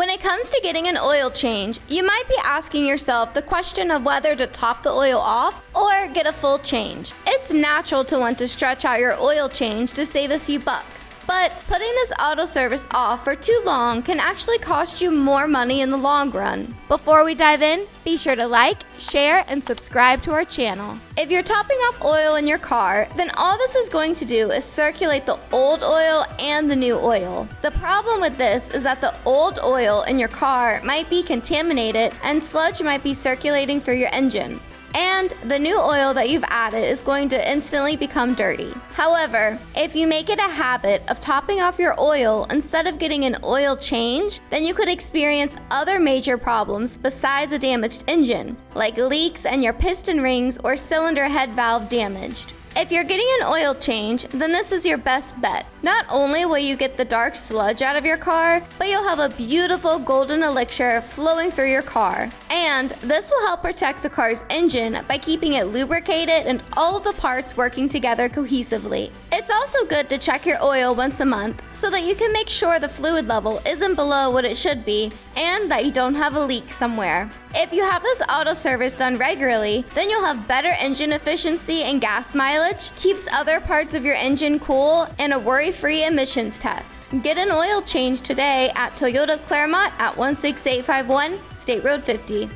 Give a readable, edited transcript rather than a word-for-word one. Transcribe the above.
When it comes to getting an oil change, you might be asking yourself the question of whether to top the oil off or get a full change. It's natural to want to stretch out your oil change to save a few bucks, but putting this auto service off for too long can actually cost you more money in the long run. Before we dive in, be sure to like, share, and subscribe to our channel. If you're topping off oil in your car, then all this is going to do is circulate the old oil and the new oil. The problem with this is that the old oil in your car might be contaminated and sludge might be circulating through your engine. And the new oil that you've added is going to instantly become dirty. However, if you make it a habit of topping off your oil instead of getting an oil change, then you could experience other major problems besides a damaged engine, like leaks and your piston rings or cylinder head valve damaged. If you're getting an oil change, then this is your best bet. Not only will you get the dark sludge out of your car, but you'll have a beautiful golden elixir flowing through your car. And this will help protect the car's engine by keeping it lubricated and all of the parts working together cohesively. It's also good to check your oil once a month so that you can make sure the fluid level isn't below what it should be and that you don't have a leak somewhere. If you have this auto service done regularly, then you'll have better engine efficiency and gas mileage, keeps other parts of your engine cool, and a worry-free emissions test. Get an oil change today at Toyota Clermont at 16851 State Road 50.